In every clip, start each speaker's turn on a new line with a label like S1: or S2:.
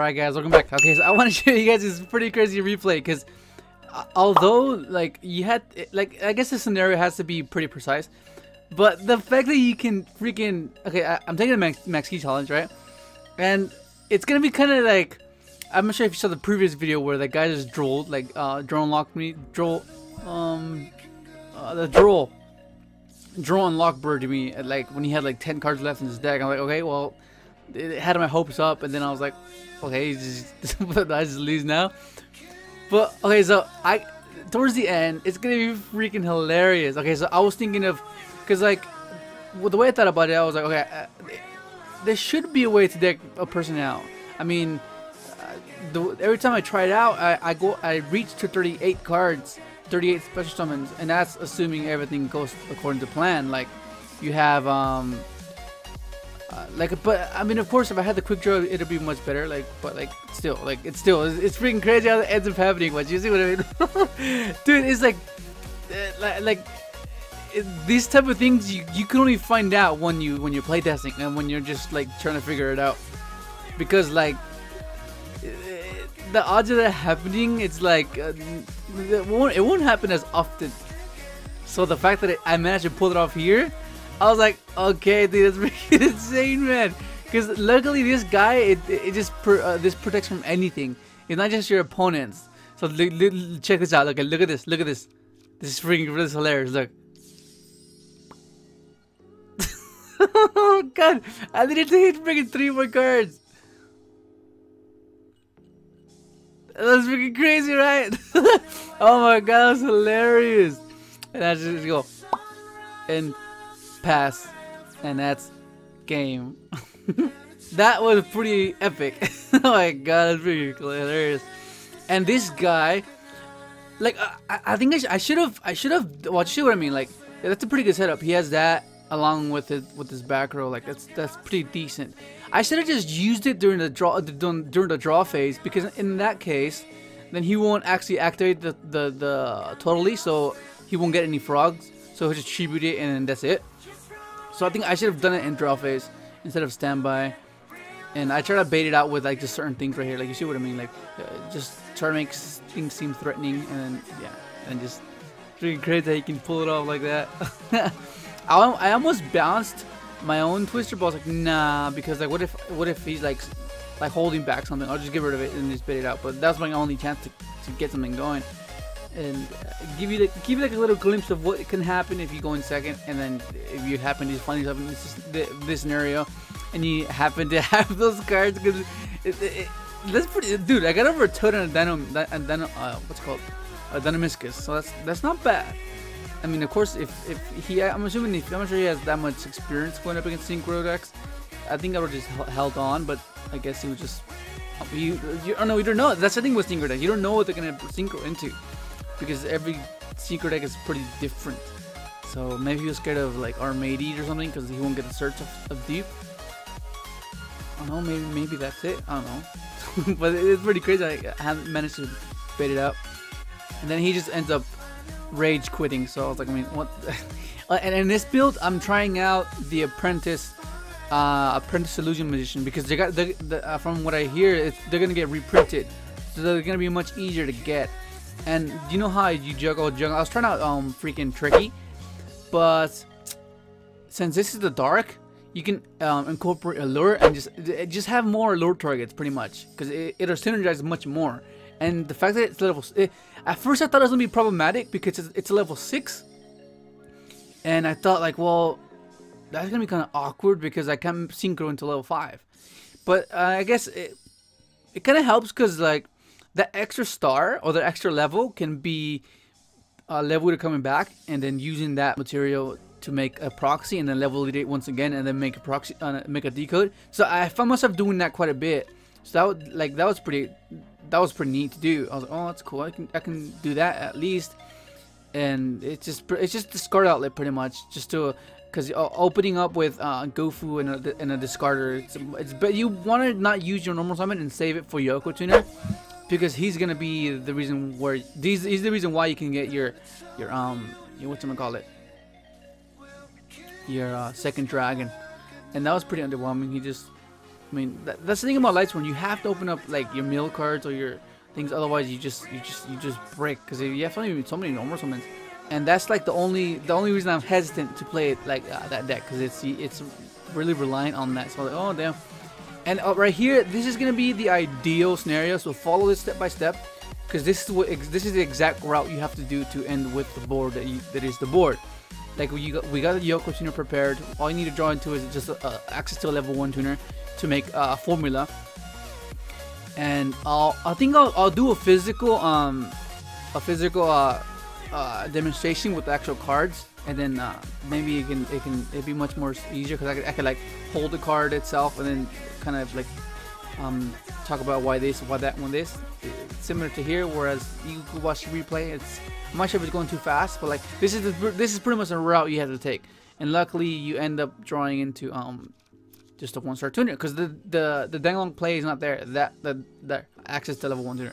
S1: Alright guys, welcome back. Okay, so I want to show you guys this pretty crazy replay because although like you had like I guess the scenario has to be pretty precise, but the fact that you can freaking I'm taking the max key challenge, right? And it's gonna be kind of like, I'm not sure if you saw the previous video where the guy just drolled, like drone locked me, droll unlocked bird to me at, like when he had like 10 cards left in his deck. I'm like, okay, well, it had my hopes up, and then I was like, okay, I just lose now. But okay, so towards the end, it's gonna be freaking hilarious. Okay, so I was thinking of, because like the way I thought about it, I was like, okay, there should be a way to deck a person out. I mean, every time I try it out, I reach to 38 cards, 38 special summons, and that's assuming everything goes according to plan. Like you have but I mean, of course, if I had the quick draw, it'd be much better. Like, but like still, like it's freaking crazy how it ends up happening. But you see what I mean, dude? It's like these type of things you can only find out when you're playtesting and when you're just like trying to figure it out, because like the odds of that happening, it's like it won't happen as often. So the fact that I managed to pull it off here, I was like, okay, dude, that's freaking insane, man. Because luckily this guy, it just this protects from anything. It's not just your opponents. So check this out. Look at this. Look at this. This is hilarious. Look. Oh god, I needed to hit freaking 3 more cards. That's freaking crazy, right? Oh my god, that's hilarious. And I just go and pass, and that's game. That was pretty epic. Oh my god, that's pretty hilarious. And this guy, like, I think I should have. Well, you see what I mean? Like, that's a pretty good setup. He has that along with his back row. Like, that's pretty decent. I should have just used it during the draw phase, because in that case, then he won't actually activate the totally, so he won't get any frogs. So he'll just tribute it, and then that's it. So I think I should have done it in draw phase instead of standby. And I try to bait it out with like just certain things right here. Like, you see what I mean? Like just try to make things seem threatening, and then yeah, and just freaking crazy that you can pull it off like that. I almost bounced my own twister, but I was like, nah, because like what if he's like holding back something? I'll just get rid of it and just bait it out. But that's my only chance to get something going. And give you like a little glimpse of what can happen if you go in second, and then if you happen to find yourself in this scenario, and you happen to have those cards, because that's pretty. Dude, I got over a toad and a what's it called, a dynamiscus, so that's not bad. I mean, of course, if he, I'm sure he has that much experience going up against Synchro decks, I think I would just held on. But I guess he was just you don't know. That's the thing with Synchro deck. You don't know what they're gonna synchro into, because every Synchro deck is pretty different. So maybe he was scared of like Armades or something, because he won't get the search of deep. I don't know, maybe that's it. I don't know. But it's pretty crazy. I haven't managed to bait it out. And then he just ends up rage quitting. So I was like, I mean, what? And in this build, I'm trying out the apprentice illusion magician, because they got from what I hear, they're gonna get reprinted, so they're gonna be much easier to get. And you know how you juggle? I was trying out freaking tricky, but since this is the dark, you can incorporate allure and just have more allure targets pretty much, because it'll synergize much more. And the fact that it's level, at first I thought it was gonna be problematic because it's a level 6, and I thought like, well, that's gonna be kind of awkward because I can't synchro into level 5. But I guess it kind of helps, because like that extra star or the extra level can be level to coming back, and then using that material to make a proxy, and then level it once again, and then make a proxy, make a decode. So I found myself doing that quite a bit. So that was pretty neat to do. I was like, oh, that's cool. I can do that at least. And it's just the discard outlet pretty much, just to, because opening up with Gofu and a discarder, but you want to not use your normal summon and save it for Yoko Tuner, because he's gonna be the reason where he's the reason why you can get your whatchamacallit, your second dragon. And that was pretty underwhelming. He just I mean, that's the thing about Lightsworn. You have to open up like your mill cards or your things, otherwise you just break, because you have so many normal summons, and that's like the only reason I'm hesitant to play it like that deck, because it's really reliant on that. So like, oh damn. And right here, this is gonna be the ideal scenario. So follow this step by step, because this is the exact route you have to do to end with the board that is the board. Like we got the Yugioh tuner prepared. All you need to draw into is just access to a level 1 tuner to make a formula. And I think I'll do a physical demonstration with the actual cards, and then maybe it'd be much more easier, because I could like hold the card itself and then kind of like talk about why this, why that one, this. It's similar to here, whereas you could watch the replay. I'm not sure if it's going too fast, but like this is pretty much a route you have to take, and luckily you end up drawing into just a 1-star tuner, because the Danglong play is not there. That access to level 1 tuner.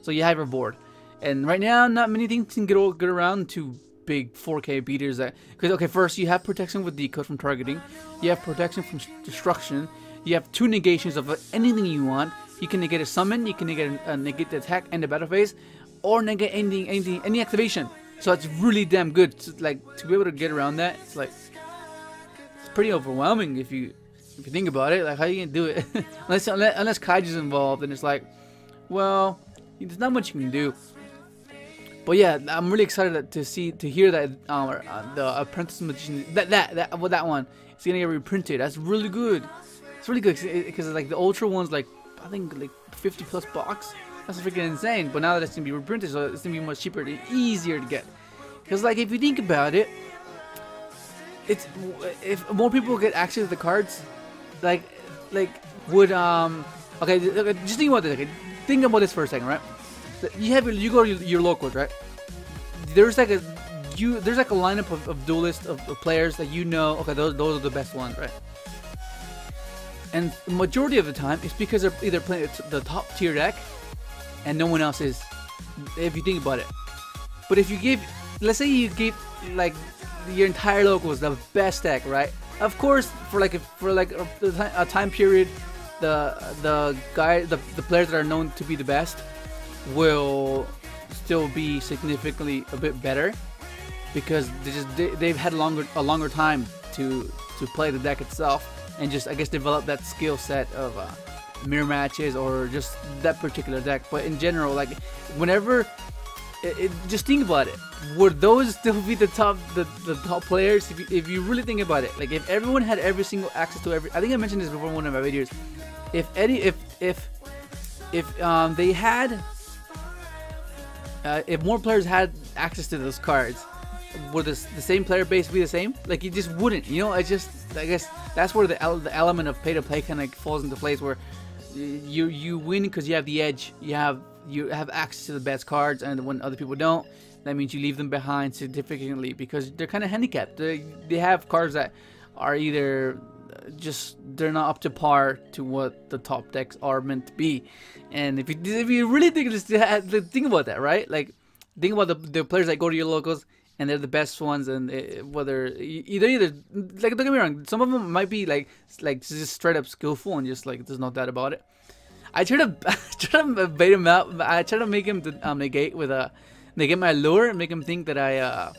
S1: So you have your board, and right now not many things can get around to big 4K beaters. Because okay, first you have protection with decode from targeting, you have protection from destruction, you have 2 negations of anything you want. You can negate a summon, you can negate the attack and the battle phase, or negate any activation. So it's really damn good. To be able to get around that, it's pretty overwhelming if you think about it. Like, how are you gonna do it? unless Kaiju's involved, and it's like, well, there's not much you can do. But yeah, I'm really excited to hear that the Apprentice Magician, that one, it's gonna get reprinted. That's really good. It's really good, because like the Ultra one's like, I think like 50+ bucks. That's freaking insane. But now that it's gonna be reprinted, so it's gonna be much cheaper and easier to get. Because like if you think about it, if more people get access to the cards, like would okay, just think about this. Okay, think about this for a second, right? You go to your locals, right? There's like a lineup of duelists of players that you know. Okay, those are the best ones, right? And the majority of the time, it's because they're either playing the top tier deck, and no one else is. If you think about it, but if you give, let's say you give like your entire locals the best deck, right? Of course, for a time period, the players that are known to be the best will still be significantly a bit better, because they've had a longer time to play the deck itself, and just, I guess, develop that skill set of mirror matches or just that particular deck. But in general, like whenever just think about it, would those still be the top players? If you really think about it, like if everyone had every single access to every, I think I mentioned this before in one of my videos, if they had if more players had access to those cards, would the same player base be the same? Like, it just wouldn't, you know. I guess that's where the element of pay to play kind of falls into place, where you win because you have the edge, you have access to the best cards, and when other people don't, that means you leave them behind significantly because they're kind of handicapped. They have cards that are either just, they're not up to par to what the top decks are meant to be. And if you really think about that, right? Like, think about the players that go to your locals and they're the best ones, and whether either like, don't get me wrong, some of them might be like just straight up skillful and just like, there's no doubt about it. I try to bait him out. I try to make him negate my lure and make him think that I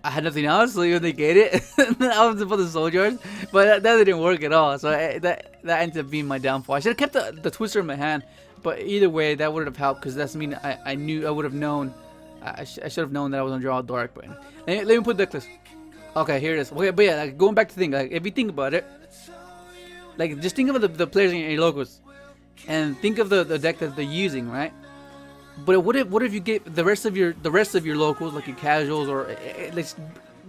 S1: had nothing else, so you negate it. I was about the soldiers, but that didn't work at all. So that ended up being my downfall. I should have kept the twister in my hand, but either way, that would have helped, because that's mean I knew, I would have known. I should have known that I was gonna draw a dark, but let me put deck list. Okay, here it is. Okay, but yeah, like, going back to the thing, like, if you think about it, like, just think of the players in your locals, and think of the deck that they're using, right? But what if you get the rest of your locals, like your casuals, or like,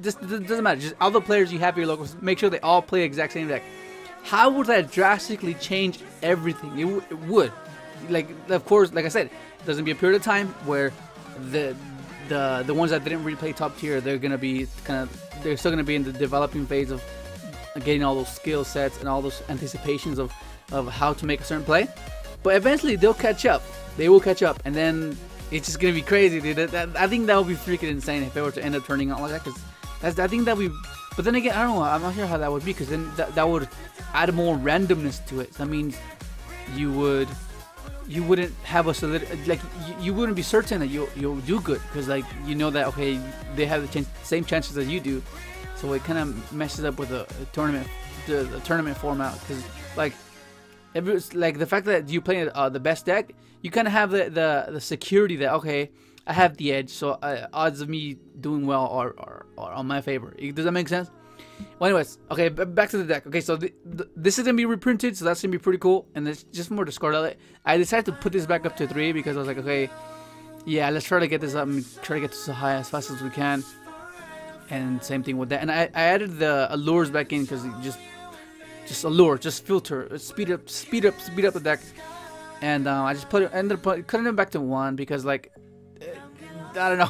S1: just doesn't matter, just all the players you have your locals, make sure they all play the exact same deck. How would that drastically change everything? It would. Like, of course, like I said, there's gonna be a period of time where the ones that didn't really play top tier, they're still gonna be in the developing phase of getting all those skill sets and all those anticipations of how to make a certain play. But eventually they'll catch up. They will catch up, and then it's just gonna be crazy, dude. I think that would be freaking insane if it were to end up turning out like that. Because I think that But then again, I don't know. I'm not sure how that would be, because then that would add more randomness to it. That means you wouldn't have a solid, like you wouldn't be certain that you'll do good, because like you know that okay, they have the same chances as you do, so it kind of messes up with the tournament format. Because like the fact that you play the best deck, you kind of have the security that okay, I have the edge, so odds of me doing well are on my favor. Does that make sense? Well, anyways, okay, back to the deck. Okay, so this is gonna be reprinted, so that's gonna be pretty cool, and it's just more discard outlet. I decided to put this back up to 3 because I was like, okay, yeah, let's try to get this up and try to get this high as fast as we can. And same thing with that. And I added the allures back in because just allure, just filter, speed up the deck. And I just ended up cutting it back to 1 because like. I don't know.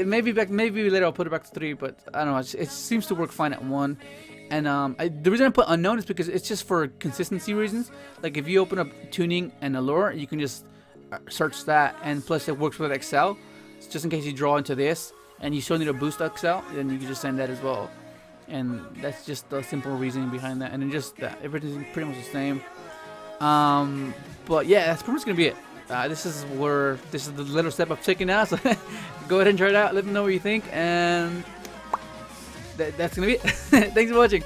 S1: Maybe later I'll put it back to 3, but I don't know. It seems to work fine at 1. And the reason I put unknown is because it's just for consistency reasons. Like if you open up tuning and allure, you can just search that, and plus it works with Excel. So just in case you draw into this and you still need a boost Excel, then you can just send that as well. And that's just the simple reasoning behind that. And then just that everything's pretty much the same. But yeah, that's pretty much gonna be it. This is the little step I've taken now, so go ahead and try it out. Let me know what you think, and that's gonna be it. Thanks for watching.